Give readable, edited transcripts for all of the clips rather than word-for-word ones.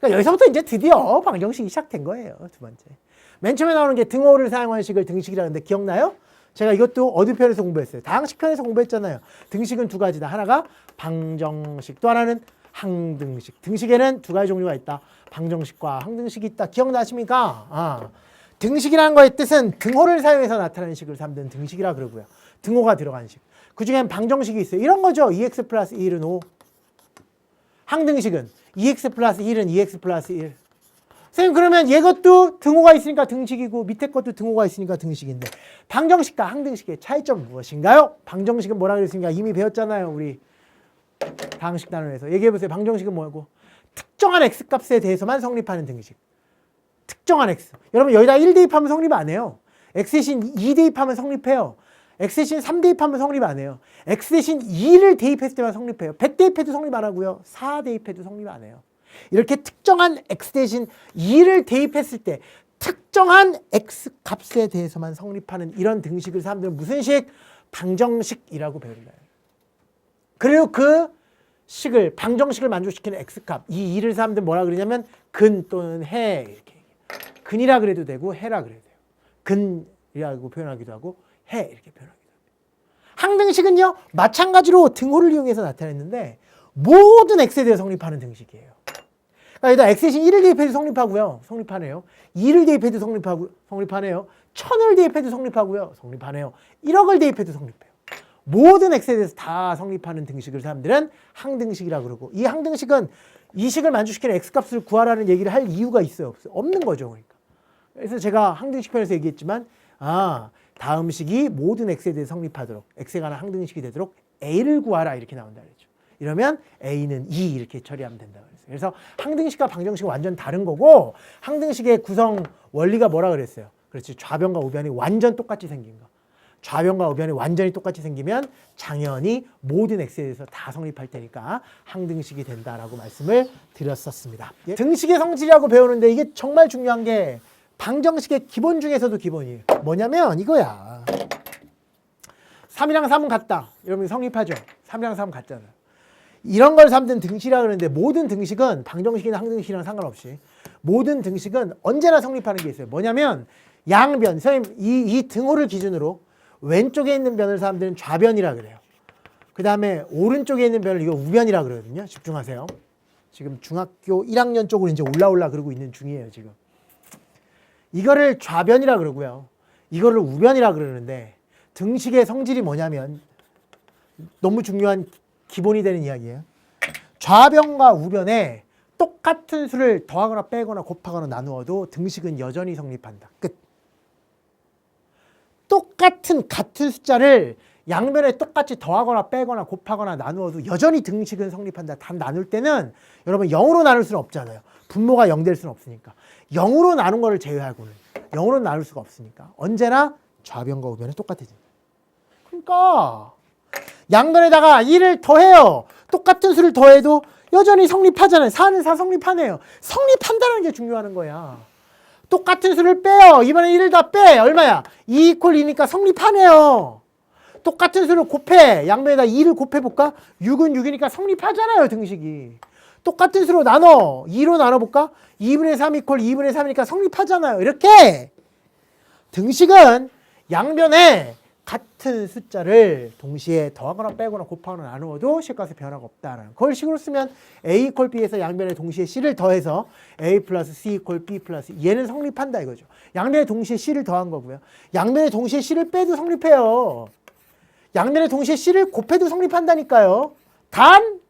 그러니까 여기서부터 이제 드디어 방정식이 시작된 거예요. 두 번째. 맨 처음에 나오는 게 등호를 사용한 식을 등식이라는데 기억나요? 제가 이것도 어디 편에서 공부했어요? 다항식 편에서 공부했잖아요. 등식은 두 가지다. 하나가 방정식, 또 하나는 항등식. 등식에는 두 가지 종류가 있다. 방정식과 항등식이 있다. 기억나십니까? 등식이라는 거의 뜻은 등호를 사용해서 나타나는 식을 삼든 등식이라 그러고요. 등호가 들어간 식. 그 중엔 방정식이 있어요. 이런 거죠. 2x 플러스 1은 5. 항등식은 2x 플러스 1은 2x 플러스 1. 선생님 그러면 얘것도 등호가 있으니까 등식이고 밑에 것도 등호가 있으니까 등식인데 방정식과 항등식의 차이점은 무엇인가요? 방정식은 뭐라 그랬습니까? 이미 배웠잖아요. 우리 다항식 단원에서. 얘기해보세요. 방정식은 뭐고? 특정한 x값에 대해서만 성립하는 등식. 특정한 x. 여러분 여기다 1 대입하면 성립 안 해요. x 대신 2 대입하면 성립해요. x 대신 3 대입하면 성립 안 해요. x 대신 2를 대입했을 때만 성립해요. 100 대입해도 성립 안 하고요. 4 대입해도 성립 안 해요. 이렇게 특정한 x 대신 2를 대입했을 때 특정한 x 값에 대해서만 성립하는 이런 등식을 사람들은 무슨 식? 방정식이라고 배운다. 그리고 그 식을 방정식을 만족시키는 x값 이 2를 사람들은 뭐라 그러냐면 근 또는 해 이렇게 근이라 그래도 되고 해라 그래도 돼요. 근이라고 표현하기도 하고 해 이렇게 표현하기도 합니다. 항등식은요 마찬가지로 등호를 이용해서 나타냈는데 모든 x에 대해 성립하는 등식이에요. 그러니까 x 대신 1을 대입해도 성립하고요. 성립하네요. 2를 대입해도 성립하네요. 1000을 대입해도 성립하고요. 성립하네요. 1억을 대입해도 성립해요. 모든 x에 대해서 다 성립하는 등식을 사람들은 항등식이라고 그러고 이 항등식은 이 식을 만족시키는 x값을 구하라는 얘기를 할 이유가 있어요? 없어요? 없는 거죠. 그러니까. 그래서 제가 항등식 편에서 얘기했지만 다음 식이 모든 x에 대해 성립하도록 x에 관한 항등식이 되도록 a를 구하라 이렇게 나온다 그랬죠. 이러면 a는 2 이렇게 처리하면 된다 그랬어요. 그래서 항등식과 방정식은 완전 다른 거고 항등식의 구성 원리가 뭐라 그랬어요? 그렇지. 좌변과 우변이 완전 똑같이 생긴 거. 좌변과 우변이 완전히 똑같이 생기면 당연히 모든 x에 대해서 다 성립할 테니까 항등식이 된다라고 말씀을 드렸었습니다. 등식의 성질이라고 배우는데 이게 정말 중요한 게 방정식의 기본 중에서도 기본이에요. 뭐냐면 이거야. 3이랑 3은 같다. 여러분 성립하죠? 3이랑 3은 같잖아요. 이런 걸 삼든 등식이라 그러는데 모든 등식은 방정식이나 항등식이랑 상관없이 모든 등식은 언제나 성립하는 게 있어요. 뭐냐면 양변. 선생님 이 등호를 기준으로 왼쪽에 있는 변을 사람들은 좌변이라 그래요. 그 다음에 오른쪽에 있는 변을 이거 우변이라 그러거든요. 집중하세요. 지금 중학교 1학년 쪽으로 이제 올라 그러고 있는 중이에요. 지금. 이거를 좌변이라 그러고요. 이거를 우변이라 그러는데 등식의 성질이 뭐냐면 너무 중요한 기본이 되는 이야기예요. 좌변과 우변에 똑같은 수를 더하거나 빼거나 곱하거나 나누어도 등식은 여전히 성립한다. 끝. 같은 숫자를 양변에 똑같이 더하거나 빼거나 곱하거나 나누어도 여전히 등식은 성립한다. 단 나눌 때는 여러분 0으로 나눌 수는 없잖아요. 분모가 0 될 수는 없으니까. 0으로 나눈 거를 제외하고는 0으로 나눌 수가 없으니까 언제나 좌변과 우변은 똑같아집니다. 그러니까 양변에다가 2를 더해요. 똑같은 수를 더해도 여전히 성립하잖아요. 4는 4 성립하네요. 성립한다는 게 중요한 거야. 똑같은 수를 빼요. 이번에 1을 다 빼. 얼마야? 2 이퀄 2니까 성립하네요. 똑같은 수를 곱해. 양변에다 2를 곱해볼까? 6은 6이니까 성립하잖아요. 등식이. 똑같은 수로 나눠. 2로 나눠볼까? 2분의 3 이퀄 2분의 3이니까 성립하잖아요. 이렇게 등식은 양변에 같은 숫자를 동시에 더하거나 빼거나 곱하거나 나누어도 식값의 변화가 없다라는 그걸 식으로 쓰면 a 이퀄 b에서 양변에 동시에 c를 더해서 a 플러스 c 이퀄 b 플러스 얘는 성립한다 이거죠. 양변에 동시에 c를 더한 거고요. 양변에 동시에 c를 빼도 성립해요. 양변에 동시에 c를 곱해도 성립한다니까요. 단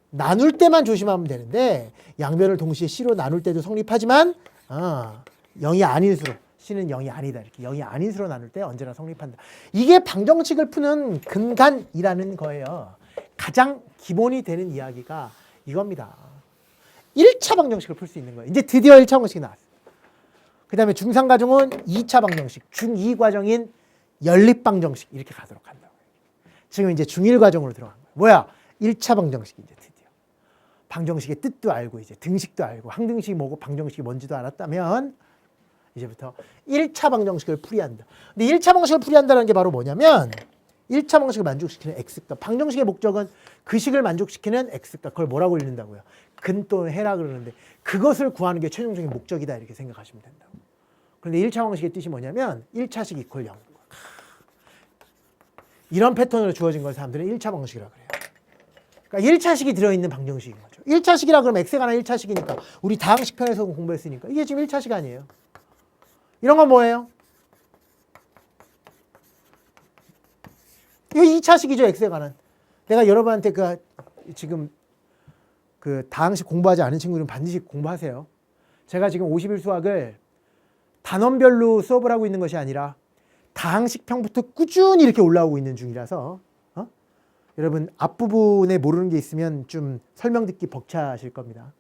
나눌 때만 조심하면 되는데 양변을 동시에 c로 나눌 때도 성립하지만 0이 아닌 수로 c는 0이 아니다. 이렇게 0이 아닌 수로 나눌 때 언제나 성립한다. 이게 방정식을 푸는 근간이라는 거예요. 가장 기본이 되는 이야기가 이겁니다. 1차 방정식을 풀 수 있는 거예요. 이제 드디어 1차 방정식이 나왔어요. 그 다음에 중3과정은 2차 방정식, 중2과정인 연립방정식 이렇게 가도록 한다고. 지금 이제 중1과정으로 들어간 거예요. 뭐야? 1차 방정식이 이제 드디어. 방정식의 뜻도 알고 이제 등식도 알고 항등식이 뭐고 방정식이 뭔지도 알았다면 이제부터 1차 방정식을 풀이한다. 근데 1차 방정식을 풀이한다는 게 바로 뭐냐면 1차 방정식을 만족시키는 x값. 방정식의 목적은 그 식을 만족시키는 x값. 그걸 뭐라고 읽는다고요? 근 또는 해라 그러는데 그것을 구하는 게 최종적인 목적이다 이렇게 생각하시면 된다고. 그런데 1차 방정식의 뜻이 뭐냐면 1차식 이퀄 0. 이런 패턴으로 주어진 걸 사람들은 1차 방정식이라고 그래요. 그러니까 1차식이 들어있는 방정식인 거죠. 1차식이라 그러면 x에 관한 1차식이니까 우리 다항식 편에서 공부했으니까 이게 지금 1차식 아니에요. 이런 건 뭐예요? 이거 2차식이죠. x에 관한. 내가 여러분한테 지금 다항식 공부하지 않은 친구들은 반드시 공부하세요. 제가 지금 50일 수학을 단원별로 수업을 하고 있는 것이 아니라 다항식평부터 꾸준히 이렇게 올라오고 있는 중이라서 여러분 앞부분에 모르는 게 있으면 좀 설명 듣기 벅차실 겁니다.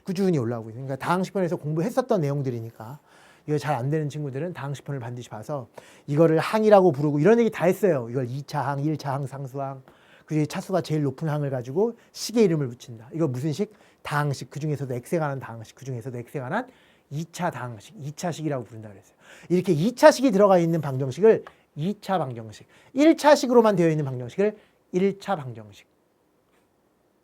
꾸준히 올라오고 있는. 그러니까 다항식편에서 공부했었던 내용들이니까 이거 잘 안 되는 친구들은 다항식편을 반드시 봐서 이거를 항이라고 부르고 이런 얘기 다 했어요. 이걸 2차항, 1차항, 상수항. 그중에 차수가 제일 높은 항을 가지고 식의 이름을 붙인다. 이거 무슨 식? 다항식. 그중에서도 x에 관한 다항식. 그중에서도 x에 관한 2차 다항식, 2차식이라고 부른다 그랬어요. 이렇게 2차식이 들어가 있는 방정식을 2차 방정식, 1차식으로만 되어 있는 방정식을 1차 방정식,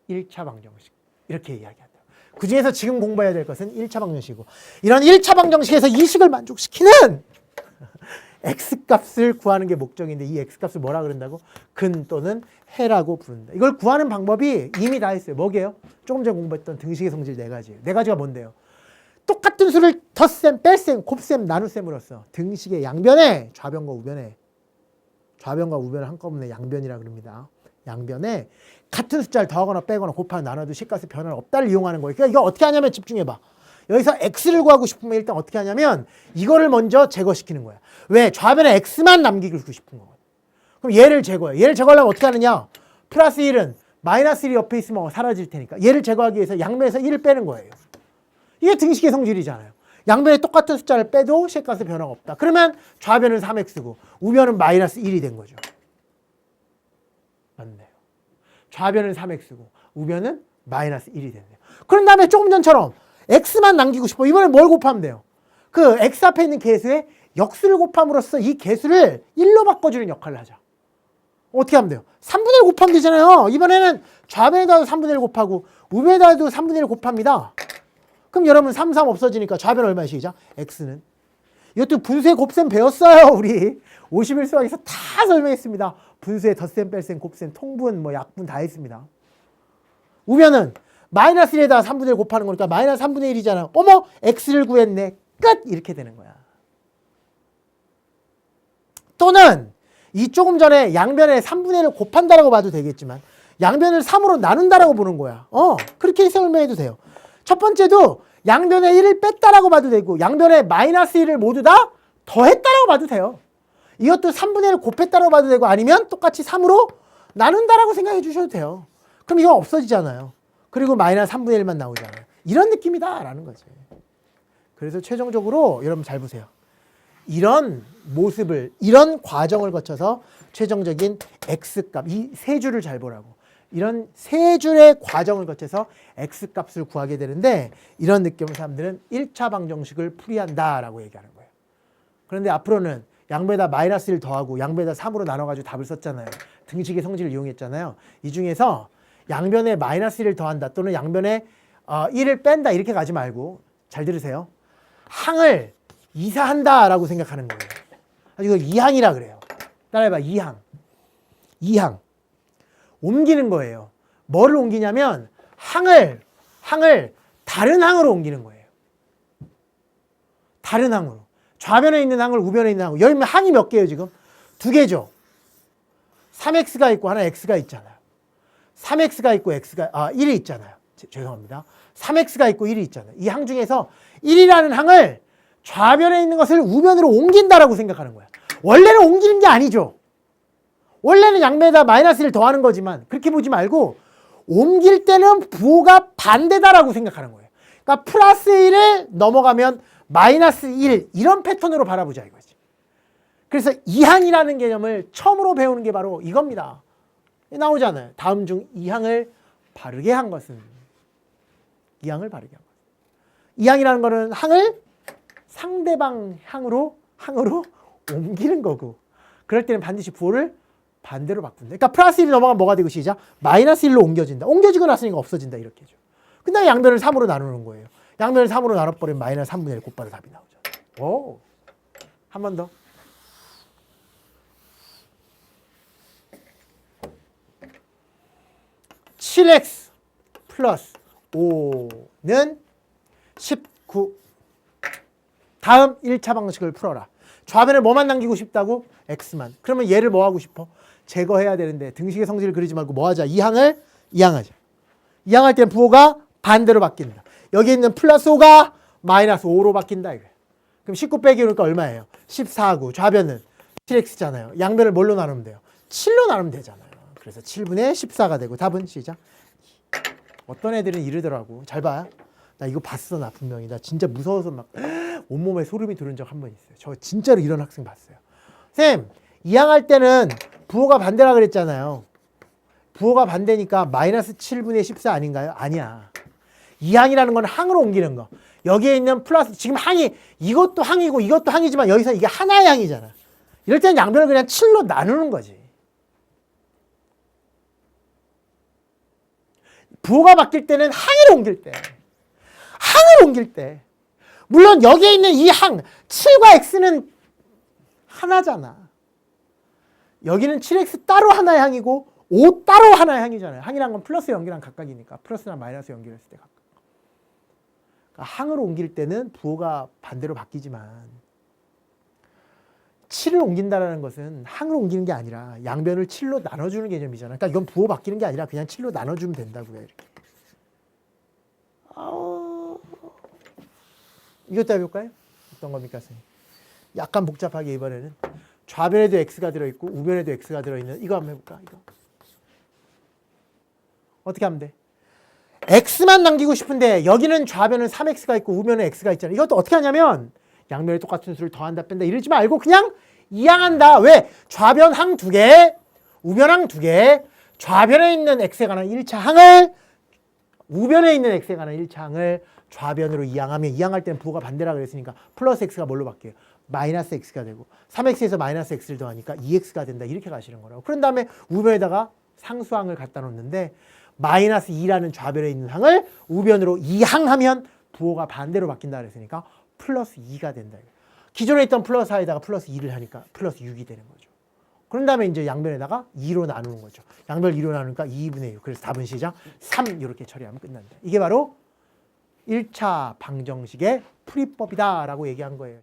1차 방정식 이렇게 이야기한다. 그 중에서 지금 공부해야 될 것은 1차 방정식이고 이런 1차 방정식에서 이 식을 만족시키는 x값을 구하는 게 목적인데 이 x값을 뭐라 그런다고? 근 또는 해라고 부른다. 이걸 구하는 방법이 이미 다 했어요. 뭐게요? 조금 전에 공부했던 등식의 성질 4가지예요. 4가지가 뭔데요? 똑같은 수를 덧셈, 뺄셈, 곱셈, 나눗셈으로써 등식의 양변에 좌변과 우변을 한꺼번에 양변이라 그럽니다. 양변에 같은 숫자를 더하거나 빼거나 곱하거나 나눠도 식값의 변화는 없다를 이용하는 거예요. 그러니까 이거 어떻게 하냐면 집중해봐. 여기서 x를 구하고 싶으면 일단 어떻게 하냐면 이거를 먼저 제거시키는 거야. 왜? 좌변에 x만 남기고 싶은 거거든. 그럼 얘를 제거해. 얘를 제거하려면 어떻게 하느냐? 플러스 1은 마이너스 1이 옆에 있으면 사라질 테니까 얘를 제거하기 위해서 양변에서 1을 빼는 거예요. 이게 등식의 성질이잖아요. 양변에 똑같은 숫자를 빼도 식값의 변화가 없다. 그러면 좌변은 3x고 우변은 마이너스 1이 된 거죠. 맞네요. 좌변은 3x고 우변은 마이너스 1이 됐네요. 그런 다음에 조금 전처럼 x만 남기고 싶어. 이번엔 뭘 곱하면 돼요? 그 x 앞에 있는 개수에 역수를 곱함으로써 이 개수를 1로 바꿔주는 역할을 하자. 어떻게 하면 돼요? 3분의 1 곱하면 되잖아요. 이번에는 좌변에다도 3분의 1 곱하고 우변에다도 3분의 1 곱합니다. 그럼 여러분 3, 3 없어지니까 좌변 얼마씩이죠? x는. 이것도 분수의 곱셈 배웠어요. 우리 51 수학에서 다 설명했습니다. 분수의 덧셈, 뺄셈, 곱셈, 통분, 약분 다 했습니다. 우변은 마이너스 1에다가 3분의 1 곱하는 거니까 마이너스 3분의 1이잖아. 어머! x를 구했네. 끝! 이렇게 되는 거야. 또는 이 조금 전에 양변에 3분의 1을 곱한다라고 봐도 되겠지만 양변을 3으로 나눈다라고 보는 거야. 그렇게 설명해도 돼요. 첫 번째도 양변에 1을 뺐다라고 봐도 되고 양변에 마이너스 1을 모두 다 더했다라고 봐도 돼요. 이것도 3분의 1을 곱했다라고 봐도 되고 아니면 똑같이 3으로 나눈다라고 생각해 주셔도 돼요. 그럼 이거 없어지잖아요. 그리고 마이너스 3분의 1만 나오잖아요. 이런 느낌이다 라는 거지. 그래서 최종적으로 여러분 잘 보세요. 이런 모습을 이런 과정을 거쳐서 최종적인 x값 이 세 줄을 잘 보라고. 이런 세 줄의 과정을 거쳐서 x값을 구하게 되는데 이런 느낌을 사람들은 1차 방정식을 풀이한다라고 얘기하는 거예요. 그런데 앞으로는 양변에다 마이너스 1 더하고 양변에다 3으로 나눠가지고 답을 썼잖아요. 등식의 성질을 이용했잖아요. 이 중에서 양변에 마이너스 1을 더한다 또는 양변에 1을 뺀다 이렇게 가지 말고 잘 들으세요. 항을 이사한다라고 생각하는 거예요. 이걸 이항이라 그래요. 따라해봐. 이항. 옮기는 거예요. 뭐를 옮기냐면 항을 다른 항으로 옮기는 거예요. 다른 항으로. 좌변에 있는 항을 우변에 있는 항으로. 여기 항이 몇 개예요 지금? 2개죠. 3x가 있고 하나 x가 있잖아요. 3x가 있고 1이 있잖아요. 죄송합니다. 3x가 있고 1이 있잖아요. 이 항 중에서 1이라는 항을 좌변에 있는 것을 우변으로 옮긴다라고 생각하는 거야. 원래는 옮기는 게 아니죠. 원래는 양변에다 마이너스 1 더하는 거지만 그렇게 보지 말고 옮길 때는 부호가 반대다라고 생각하는 거예요. 그러니까 플러스 1을 넘어가면 마이너스 1 이런 패턴으로 바라보자 이거지. 그래서 이항이라는 개념을 처음으로 배우는 게 바로 이겁니다. 나오잖아요. 다음 중 이항을 바르게 한 것은 이항을 바르게 한 것. 이항이라는 거는 항을 상대방 항으로 옮기는 거고 그럴 때는 반드시 부호를 반대로 바꾼다. 그러니까 플러스 1이 넘어가면 뭐가 되고 시작? 마이너스 1로 옮겨진다. 옮겨지고 났으니까 없어진다. 이렇게 해줘. 그 다음에 양변을 3으로 나누는 거예요. 양변을 3으로 나눠버리면 마이너스 3분의 1 곧바로 답이 나오죠. 오, 한 번 더. (7x) 플러스 5는 19. 다음 1차 방식을 풀어라. 좌변을 뭐만 남기고 싶다고? x만. 그러면 얘를 뭐 하고 싶어? 제거해야 되는데 등식의 성질을 그리지 말고 뭐 하자? 이항을 이항하자. 이항할 때는 부호가 반대로 바뀐다. 여기 있는 플러스 5가 마이너스 5로 바뀐다. 이거야. 그럼 19 빼기 오니까 얼마예요? 14고 좌변은 7x잖아요. 양변을 뭘로 나누면 돼요? 7로 나누면 되잖아요. 그래서 7분의 14가 되고 답은 시작. 어떤 애들은 이러더라고. 잘 봐. 나 이거 봤어. 나 분명히. 나 진짜 무서워서 막 온몸에 소름이 돋은 적 한 번 있어요. 저 진짜로 이런 학생 봤어요. 쌤, 이항할 때는 부호가 반대라 그랬잖아요. 부호가 반대니까 마이너스 7분의 14 아닌가요? 아니야. 이항이라는 건 항으로 옮기는 거. 여기에 있는 플러스, 지금 항이 이것도 항이고 이것도 항이지만 여기서 이게 하나의 항이잖아. 이럴 때는 양변을 그냥 7로 나누는 거지. 부호가 바뀔 때는 항으로 옮길 때. 항을 옮길 때. 물론 여기에 있는 이 항, 7과 x는 하나잖아. 여기는 7x 따로 하나의 항이고 5 따로 하나의 항이잖아요. 항이란 건 플러스 연기랑 각각이니까. 플러스나 마이너스 연결했을 때 각각. 그러니까 항으로 옮길 때는 부호가 반대로 바뀌지만 7을 옮긴다는 것은 항을 옮기는 게 아니라 양변을 7로 나눠주는 개념이잖아. 그러니까 이건 부호 바뀌는 게 아니라 그냥 7로 나눠주면 된다고요. 이렇게. 이것도 해볼까요? 어떤 겁니까, 선생님? 약간 복잡하게 이번에는 좌변에도 x가 들어있고 우변에도 x가 들어있는 이거 한번 해볼까? 이거. 어떻게 하면 돼? x만 남기고 싶은데 여기는 좌변은 3x가 있고 우변은 x가 있잖아. 이것도 어떻게 하냐면 양변에 똑같은 수를 더한다 뺀다 이러지 말고 그냥 이항한다. 왜? 좌변 항 2개, 우변 항 2개, 좌변에 있는 x에 관한 1차 항을 우변에 있는 x에 관한 1차 항을 좌변으로 이항하면 이항할 때는 부호가 반대라 그랬으니까 플러스 x가 뭘로 바뀌어요? 마이너스 x가 되고 3x에서 마이너스 x를 더하니까 2x가 된다. 이렇게 가시는 거라고. 그런 다음에 우변에다가 상수항을 갖다 놓는데 마이너스 2라는 좌변에 있는 항을 우변으로 이항하면 부호가 반대로 바뀐다 그랬으니까 플러스 2가 된다. 기존에 있던 플러스 4에다가 플러스 2를 하니까 플러스 6이 되는 거죠. 그런 다음에 이제 양변에다가 2로 나누는 거죠. 양변 2로 나누니까 2분의 6. 그래서 답은 시작 3 이렇게 처리하면 끝난다. 이게 바로 1차 방정식의 풀이법이다 라고 얘기한 거예요.